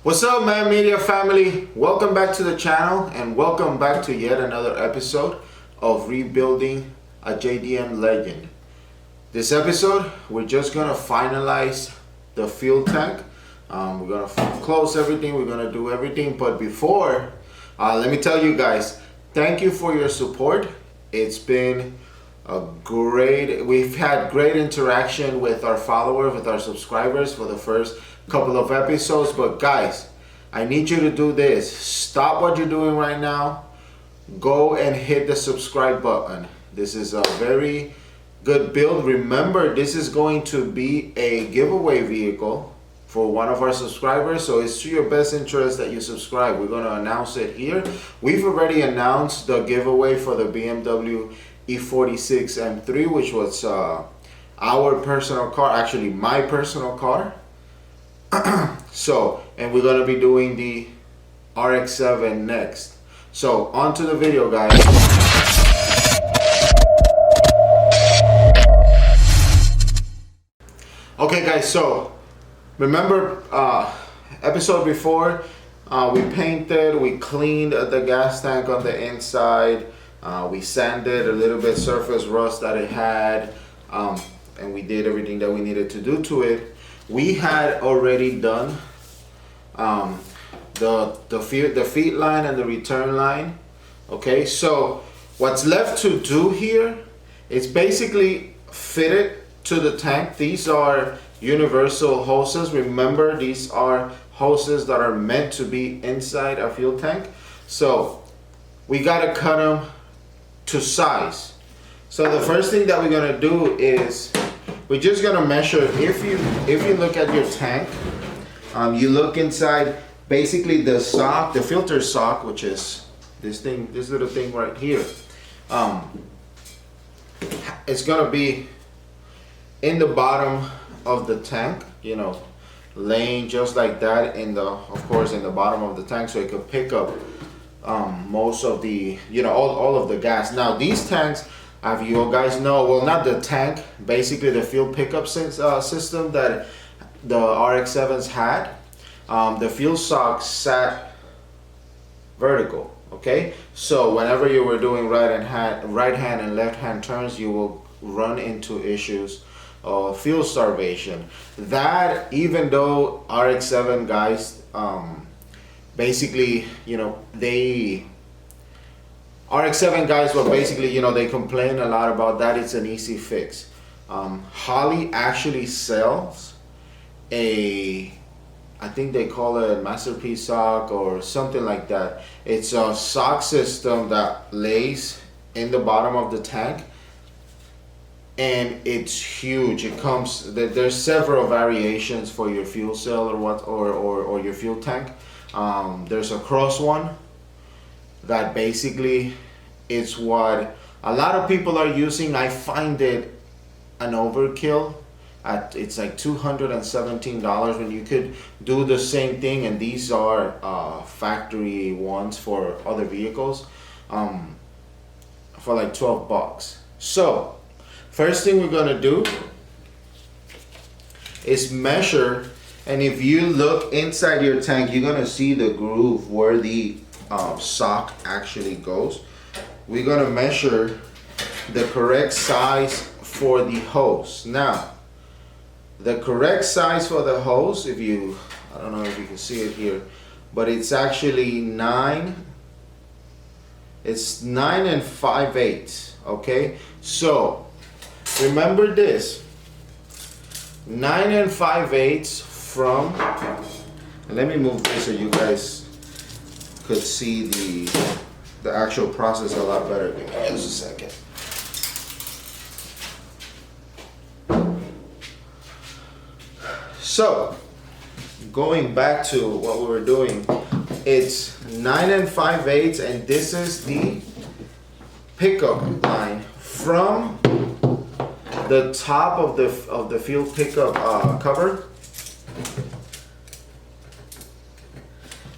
What's up, man media family? Welcome back to the channel and welcome back to yet another episode of Rebuilding a JDM Legend. This episode, we're just gonna finalize the fuel tank. We're gonna close everything, we're gonna do everything, but before, let me tell you guys, thank you for your support. It's been we've had great interaction with our followers, with our subscribers for the first couple of episodes. But guys, I need you to do this. Stop what you're doing right now. Go and hit the subscribe button. This is a very good build. Remember, this is going to be a giveaway vehicle for one of our subscribers, so it's to your best interest that you subscribe. We're going to announce it here. We've already announced the giveaway for the BMW E46 M3, which was our personal car, actually my personal car. So, and we're gonna be doing the RX7 next. So, on to the video, guys. Okay, guys, so remember episode before, we painted, we cleaned the gas tank on the inside. We sanded a little bit surface rust that it had, and we did everything that we needed to do to it. We had already done the feed line and the return line. Okay, so what's left to do here is basically fit it to the tank. These are universal hoses. Remember, these are hoses that are meant to be inside a fuel tank. So we gotta cut them to size. So the first thing that we're gonna do is we're just gonna measure. If you look at your tank, you look inside basically the sock, the filter sock, which is this little thing right here. It's gonna be in the bottom of the tank, you know, laying just like that of course in the bottom of the tank, so it could pick up most of the, you know, all of the gas. Now these tanks, as you guys know, well, not the tank, basically the fuel pickup system that the RX7s had, the fuel sock sat vertical. Okay, so whenever you were doing right hand and left hand turns, you will run into issues of fuel starvation. That, even though RX7 guys, basically, you know, RX7 guys were basically, you know, they complain a lot about that. It's an easy fix. Holley actually sells I think they call it a masterpiece sock or something like that. It's a sock system that lays in the bottom of the tank, and it's huge. It comes, there's several variations for your fuel cell or your fuel tank. There's a cross one that basically is what a lot of people are using. I find it an overkill. It's like $217 when you could do the same thing, and these are factory ones for other vehicles for like 12 bucks. So first thing we're gonna do is measure. And if you look inside your tank, you're gonna see the groove where the sock actually goes. We're gonna measure the correct size for the hose. Now, the correct size for the hose, I don't know if you can see it here, but it's actually 9 and 5/8. Okay, so remember this, 9 and 5/8 from, and let me move this so you guys could see the actual process a lot better. Give me just a second. So going back to what we were doing, it's 9 and 5/8, and this is the pickup line from the top of the fuel pickup cover.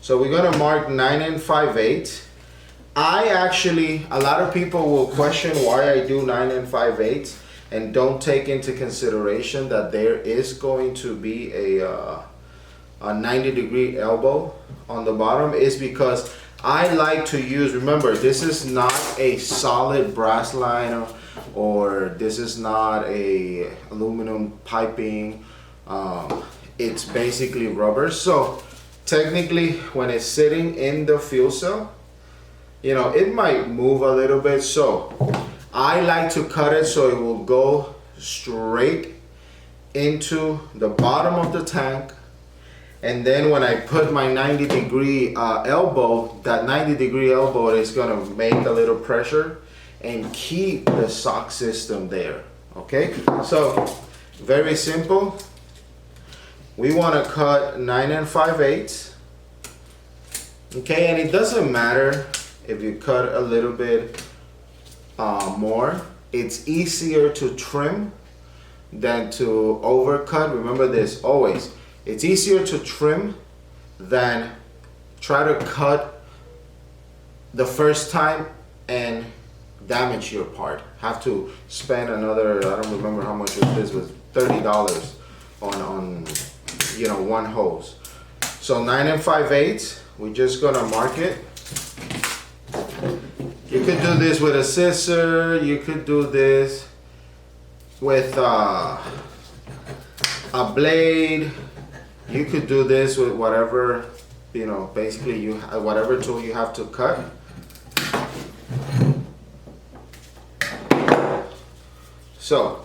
So we're gonna mark 9 and 5/8. A lot of people will question why I do 9 and 5/8 and don't take into consideration that there is going to be a 90-degree elbow on the bottom is because I like to use, remember, this is not a solid brass line, or this is not a aluminum piping. It's basically rubber. So technically, when it's sitting in the fuel cell, you know, it might move a little bit. So I like to cut it so it will go straight into the bottom of the tank. And then when I put my 90-degree elbow, that 90-degree elbow is gonna make a little pressure and keep the shock system there. Okay, so very simple. We want to cut 9 5/8. Okay, and it doesn't matter if you cut a little bit more. It's easier to trim than to overcut. Remember this always. It's easier to trim than try to cut the first time and damage your part. Have to spend another, I don't remember how much this was, $30 on you know, one hose. So 9 5/8, we're just gonna mark it. You could do this with a scissor, you could do this with a blade, you could do this with whatever, you know, basically you whatever tool you have to cut. So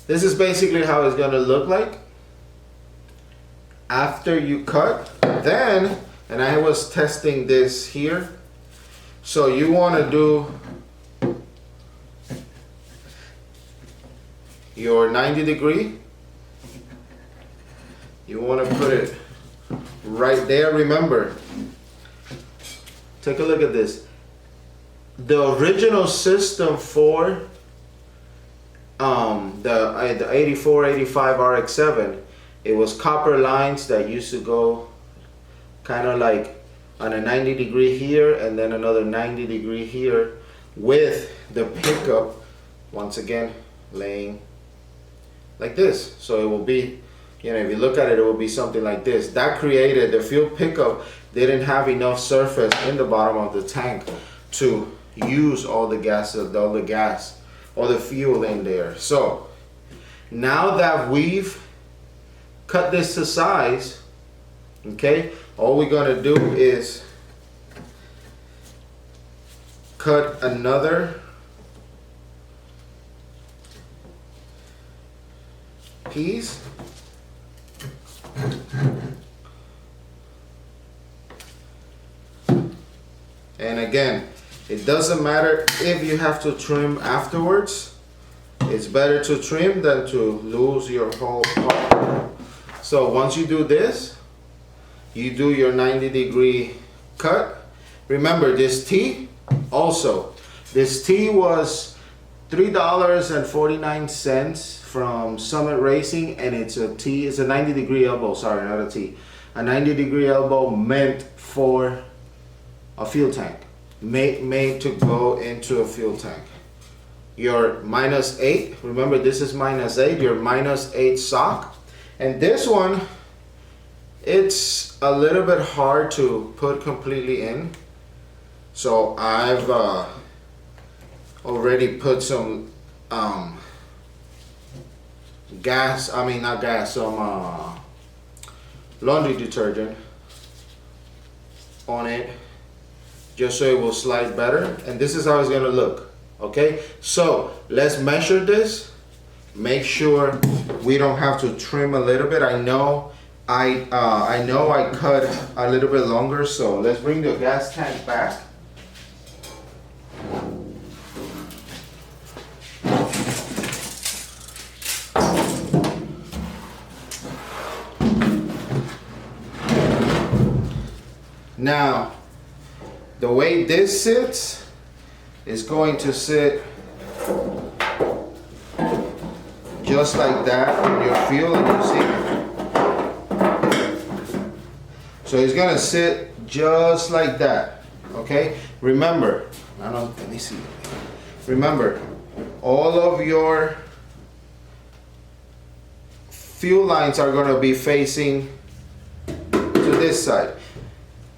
this is basically how it's gonna look like after you cut. Then, and I was testing this here, so you want to do your 90-degree. You want to put it right there. Remember, take a look at this. The original system for the 84, 85 RX7, it was copper lines that used to go kind of like on a 90-degree here and then another 90-degree here, with the pickup once again laying like this. So it will be, you know, if you look at it, it will be something like this. That created, the fuel pickup didn't have enough surface in the bottom of the tank to use all the gas or the fuel in there. So now that we've cut this to size, okay, all we're gonna do is cut another piece. And again, it doesn't matter if you have to trim afterwards. It's better to trim than to lose your whole part. So once you do this, you do your 90-degree cut. Remember this T also. This T was $3.49 from Summit Racing, and it's a T, it's a 90-degree elbow, sorry, not a T. A 90-degree elbow meant for a fuel tank. Made to go into a fuel tank. Your -8, remember this is -8, your -8 sock. And this one, it's a little bit hard to put completely in. So I've already put some some laundry detergent on it, just so it will slide better. And this is how it's gonna look. Okay, so let's measure this. Make sure we don't have to trim a little bit. I know I cut a little bit longer, so let's bring the gas tank back. Now, the way this sits is going to sit just like that on your fuel, and you see. So it's gonna sit just like that. Okay. Remember, let me see. Remember, all of your fuel lines are going to be facing to this side.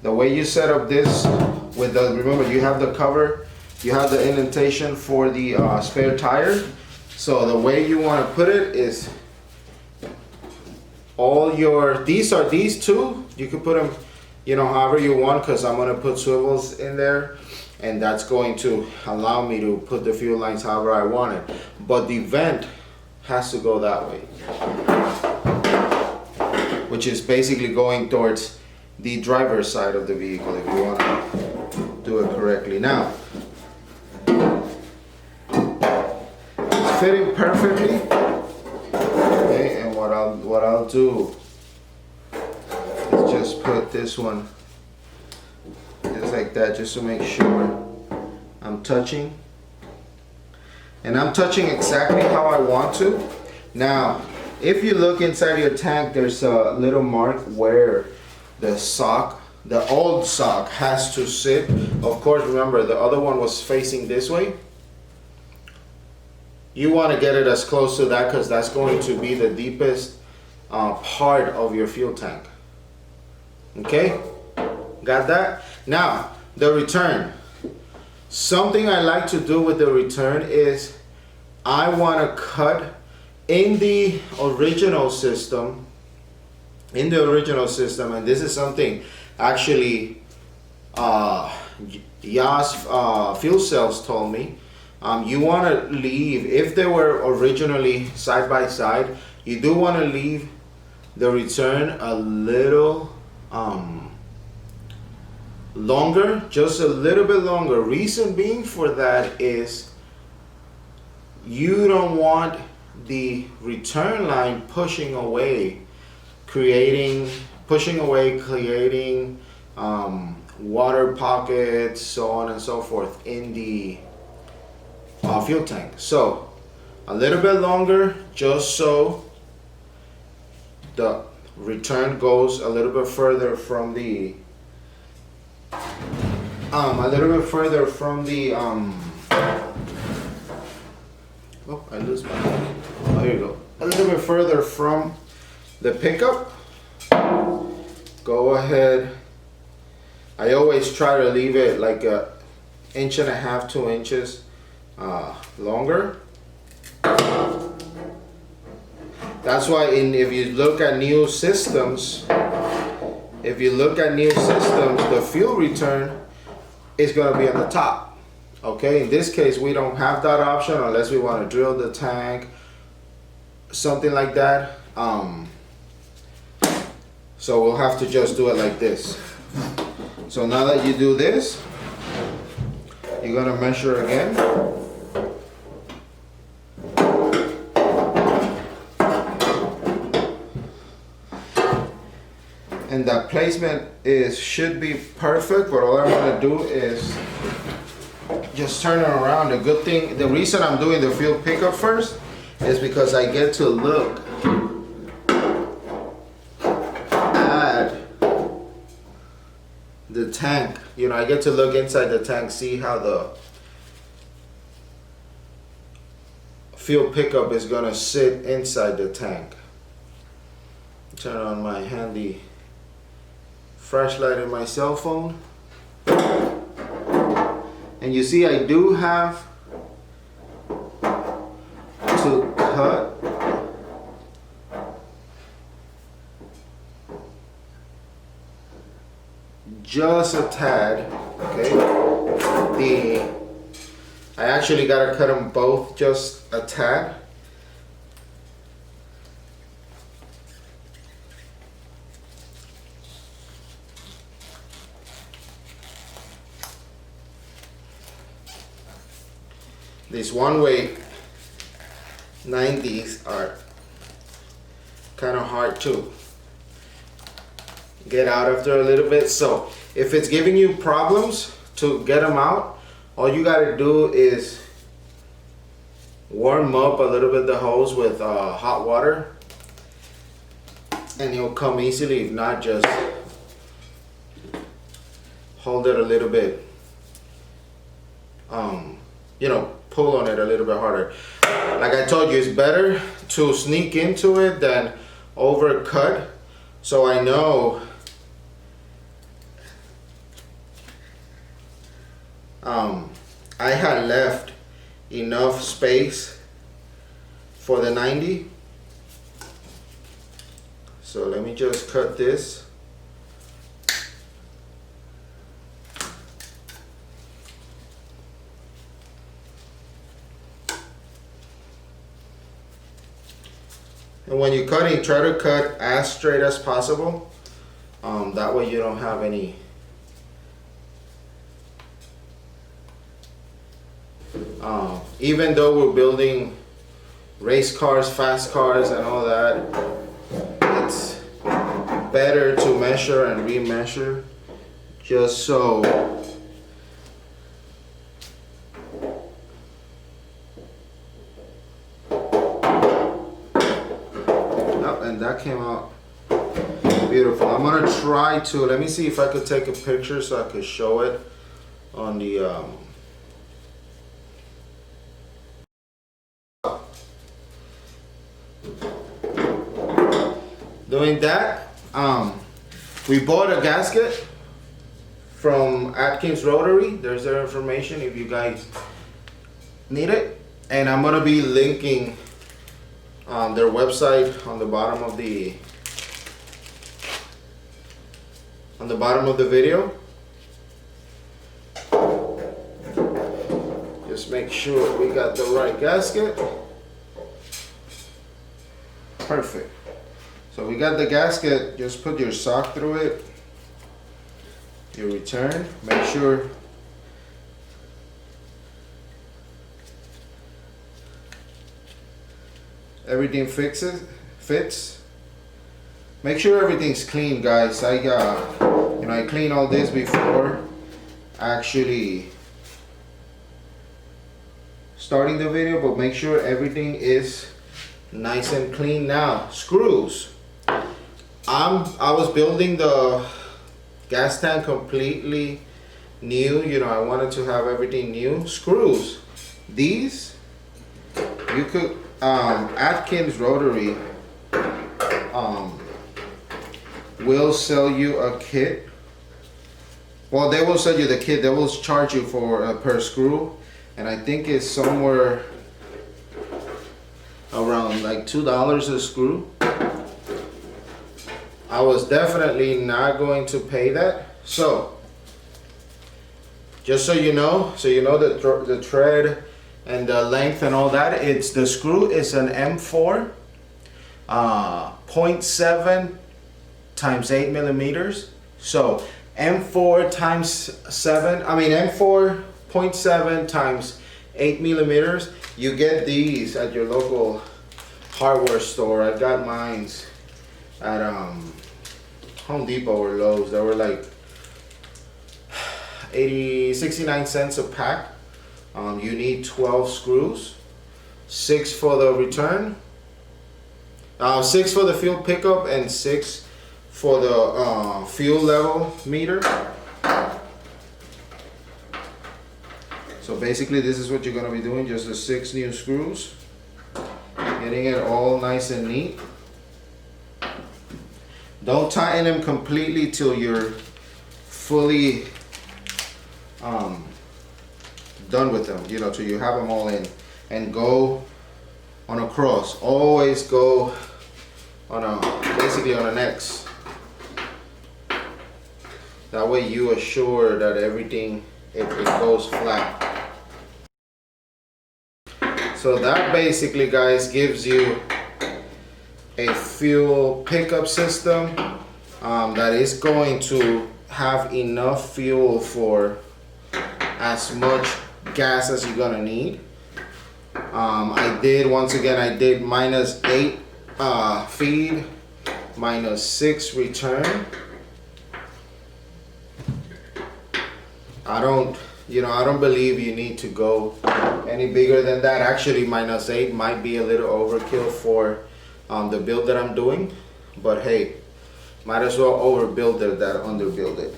The way you set up this with the, remember you have the cover, you have the indentation for the spare tire. So the way you want to put it is all your, these two, you can put them, you know, however you want, because I'm going to put swivels in there, and that's going to allow me to put the fuel lines however I want it. But the vent has to go that way, which is basically going towards the driver's side of the vehicle if you want to do it correctly. Now, it's fitting perfectly. Okay, and what I'll do is just put this one just like that, just to make sure I'm touching. And I'm touching exactly how I want to. Now, if you look inside your tank, there's a little mark where the sock, the old sock, has to sit. Of course, remember the other one was facing this way. You want to get it as close to that because that's going to be the deepest part of your fuel tank. Okay, got that? Now, the return. Something I like to do with the return is I want to cut in the original system, and this is something actually Yas Fuel Cells told me. You want to leave, if they were originally side by side, you do want to leave the return a little longer, just a little bit longer. Reason being for that is you don't want the return line pushing away, creating water pockets, so on and so forth in the fuel tank. So a little bit longer, just so the return goes a little bit further from the oh, I lose my, oh, there you go, a little bit further from the pickup. Go ahead, I always try to leave it like a 1.5 to 2 inches longer. That's why if you look at new systems, the fuel return is going to be on the top. Okay, in this case we don't have that option unless we want to drill the tank, something like that. So we'll have to just do it like this. So now that you do this, you're going to measure again. And that placement should be perfect, but all I want to do is just turn it around. The good thing, the reason I'm doing the fuel pickup first is because I get to look at the tank. You know, I get to look inside the tank, see how the fuel pickup is gonna sit inside the tank. Turn on my handy flashlight in my cell phone. And you see I do have to cut just a tad, okay? I actually gotta cut them both just a tad. These one-way 90s are kind of hard to get out after a little bit. So if it's giving you problems to get them out, all you gotta do is warm up a little bit the hose with hot water, and it'll come easily. If not, just hold it a little bit, you know, pull on it a little bit harder. Like I told you, it's better to sneak into it than overcut, so I know I had left enough space for the 90. So let me just cut this. And when you're cutting, try to cut as straight as possible. That way you don't have any even though we're building race cars, fast cars and all that, it's better to measure and remeasure just so and that came out beautiful. I'm gonna try to, let me see if I could take a picture so I could show it on the doing that. We bought a gasket from Atkins Rotary. There's their information if you guys need it, and I'm gonna be linking their website on the bottom of the video. Just make sure we got the right gasket. Perfect. So we got the gasket. Just put your sock through it, your return, make sure everything fits. Make sure everything's clean, guys. I cleaned all this before actually starting the video, but make sure everything is nice and clean. Now, screws. I was building the gas tank completely new. I wanted to have everything new. Screws. These, you could, Atkins Rotary will sell you a kit. Well, they will sell you the kit. They will charge you for per screw, and I think it's somewhere around like $2 a screw. I was definitely not going to pay that. So just so you know the tread and the length and all that, the screw is an M4 0.7 times 8 millimeters. So M4 times 7, M4 0.7 times 8 millimeters. You get these at your local hardware store. I got mine at Home Depot or Lowe's. They were like 69 cents a pack. You need 12 screws, 6 for the return, 6 for the fuel pickup, and 6 for the fuel level meter. So basically this is what you're going to be doing, just the 6 new screws, getting it all nice and neat. Don't tighten them completely till you're fully done with them, till you have them all in, and go on a cross. Always go on basically on an X. That way you assure that everything it goes flat. So that basically, guys, gives you a fuel pickup system that is going to have enough fuel for as much gas as you're gonna need. I did -8 feed, -6 return. I don't believe you need to go any bigger than that. Actually, -8 might be a little overkill for the build that I'm doing, but hey, might as well overbuild it than underbuild it.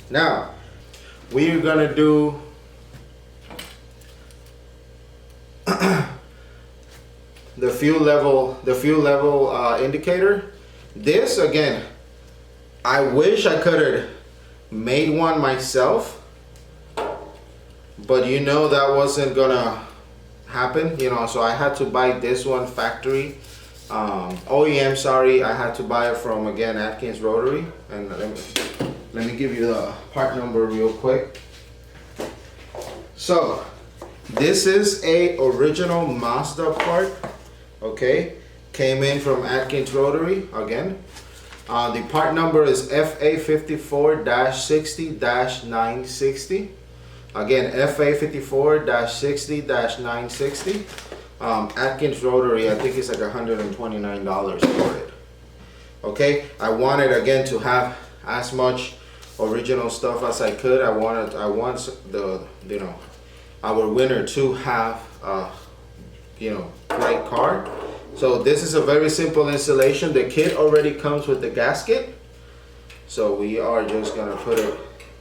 Now, we're gonna do the fuel level indicator. This again, I wish I could have made one myself, but you know that wasn't gonna happen, you know, so I had to buy this one factory, OEM, sorry. I had to buy it from, again, Atkins Rotary. And let me give you the part number real quick. So this is a original Mazda part, okay, came in from Atkins Rotary again. The part number is FA54-60-960. Again, FA54-60-960. Atkins Rotary, I think it's like $129 for it. Okay, I wanted again to have as much original stuff as I could. I want the, you know, our winner to have you know, great car. So this is a very simple installation. The kit already comes with the gasket, so we are just gonna put it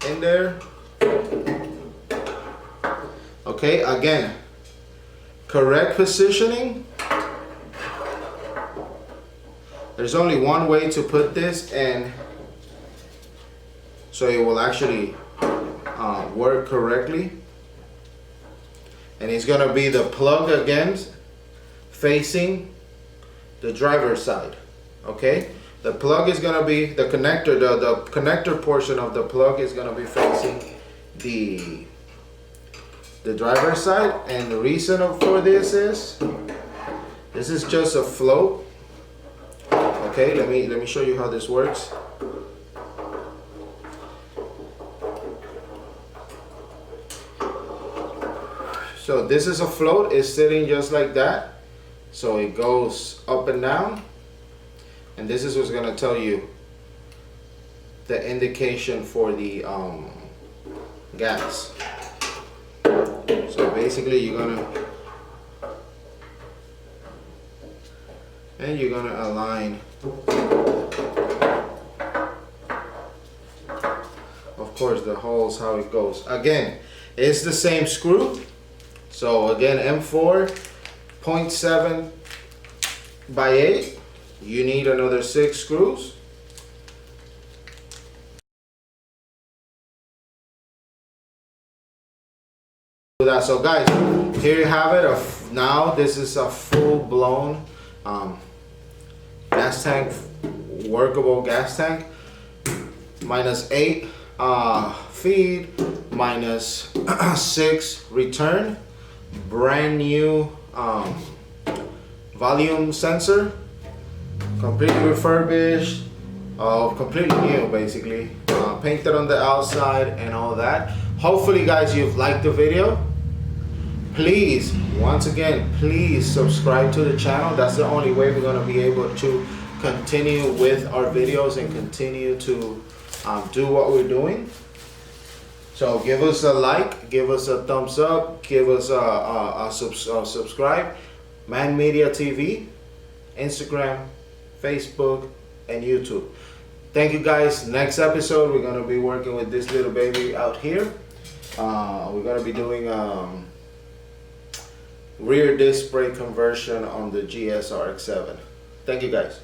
in there. Okay, again, correct positioning. There's only one way to put this, and so it will actually work correctly. And it's gonna be the plug again facing the driver's side. Okay, the plug is gonna be the connector. The connector portion of the plug is gonna be facing the driver's side. And the reason for this is just a float. Okay, let me show you how this works. So this is a float. It's sitting just like that. So it goes up and down, and this is what's gonna tell you the indication for the gas. So basically you're gonna align, of course, the holes, how it goes. Again, it's the same screw. So again, M4 0.7 by 8. You need another 6 screws. So guys, here you have it. Now this is a full-blown gas tank, workable gas tank. -8 feed, -6 return. Brand new volume sensor, completely refurbished, completely new basically, painted on the outside and all that. Hopefully guys, you've liked the video. Please, once again, please subscribe to the channel. That's the only way we're going to be able to continue with our videos and continue to do what we're doing. So give us a like, give us a thumbs up, give us a subscribe. Man Media TV, Instagram, Facebook, and YouTube. Thank you guys. Next episode, we're going to be working with this little baby out here. We're going to be doing rear disc brake conversion on the GS RX7. Thank you guys.